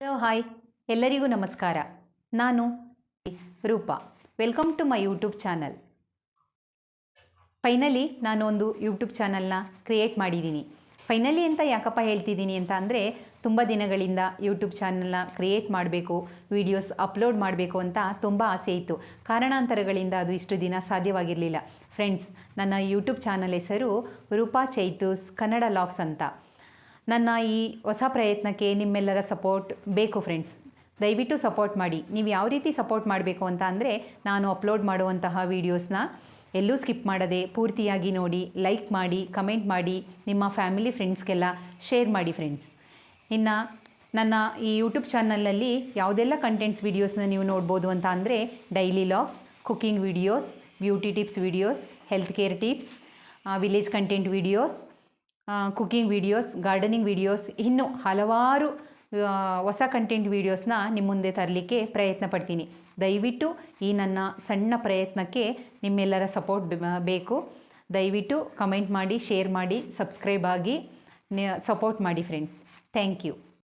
Hello hi ಎಲ್ಲರಿಗೂ ನಮಸ್ಕಾರ. ನಾನು Roopa. Welcome to my YouTube channel. Finally ನಾನು ಒಂದು ಯೂಟ್ಯೂಬ್ ಚಾನಲ್ನ ಕ್ರಿಯೇಟ್ ಮಾಡಿದ್ದೀನಿ. ಫೈನಲಿ ಅಂತ ಯಾಕಪ್ಪ ಹೇಳ್ತಿದ್ದೀನಿ ಅಂತ ಅಂದರೆ, ತುಂಬ ದಿನಗಳಿಂದ ಯೂಟ್ಯೂಬ್ ಚಾನಲ್ನ ಕ್ರಿಯೇಟ್ ಮಾಡಬೇಕು, ವೀಡಿಯೋಸ್ ಅಪ್ಲೋಡ್ ಮಾಡಬೇಕು ಅಂತ ತುಂಬ ಆಸೆ ಇತ್ತು. ಕಾರಣಾಂತರಗಳಿಂದ ಅದು ಇಷ್ಟು ದಿನ ಸಾಧ್ಯವಾಗಿರಲಿಲ್ಲ. ಫ್ರೆಂಡ್ಸ್, ನನ್ನ ಯೂಟ್ಯೂಬ್ ಚಾನಲ್ ಹೆಸರು ರೂಪಾ ಚೈತೂಸ್ ಕನ್ನಡ ಲಾಗ್ಸ್ ಅಂತ. ನನ್ನ ಈ ಹೊಸ ಪ್ರಯತ್ನಕ್ಕೆ ನಿಮ್ಮೆಲ್ಲರ ಸಪೋರ್ಟ್ ಬೇಕು ಫ್ರೆಂಡ್ಸ್. ದಯವಿಟ್ಟು ಸಪೋರ್ಟ್ ಮಾಡಿ. ನೀವು ಯಾವ ರೀತಿ ಸಪೋರ್ಟ್ ಮಾಡಬೇಕು ಅಂತ ಅಂದರೆ, ನಾನು ಅಪ್ಲೋಡ್ ಮಾಡುವಂತಹ ವೀಡಿಯೋಸ್ನ ಎಲ್ಲೂ ಸ್ಕಿಪ್ ಮಾಡದೆ ಪೂರ್ತಿಯಾಗಿ ನೋಡಿ, ಲೈಕ್ ಮಾಡಿ, ಕಮೆಂಟ್ ಮಾಡಿ, ನಿಮ್ಮ ಫ್ಯಾಮಿಲಿ ಫ್ರೆಂಡ್ಸ್ಗೆಲ್ಲ ಶೇರ್ ಮಾಡಿ ಫ್ರೆಂಡ್ಸ್. ಇನ್ನು ನನ್ನ ಈ ಯೂಟ್ಯೂಬ್ ಚಾನಲ್ನಲ್ಲಿ ಯಾವುದೆಲ್ಲ ಕಂಟೆಂಟ್ಸ್ ವೀಡಿಯೋಸ್ನ ನೀವು ನೋಡ್ಬೋದು ಅಂತ ಅಂದರೆ, daily logs, cooking videos, beauty tips videos, health care tips, village content videos, cooking videos, gardening videos, ಇನ್ನೂ ಹಲವಾರು ಹೊಸ ಕಂಟೆಂಟ್ ವೀಡಿಯೋಸ್ನ ನಿಮ್ಮ ಮುಂದೆ ತರಲಿಕ್ಕೆ ಪ್ರಯತ್ನ ಪಡ್ತೀನಿ. ದಯವಿಟ್ಟು ಈ ನನ್ನ ಸಣ್ಣ ಪ್ರಯತ್ನಕ್ಕೆ ನಿಮ್ಮೆಲ್ಲರ ಸಪೋರ್ಟ್ ಬೇಕು. ದಯವಿಟ್ಟು ಕಮೆಂಟ್ ಮಾಡಿ, ಶೇರ್ ಮಾಡಿ, ಸಬ್ಸ್ಕ್ರೈಬ್ ಆಗಿ ಸಪೋರ್ಟ್ ಮಾಡಿ ಫ್ರೆಂಡ್ಸ್. Thank you.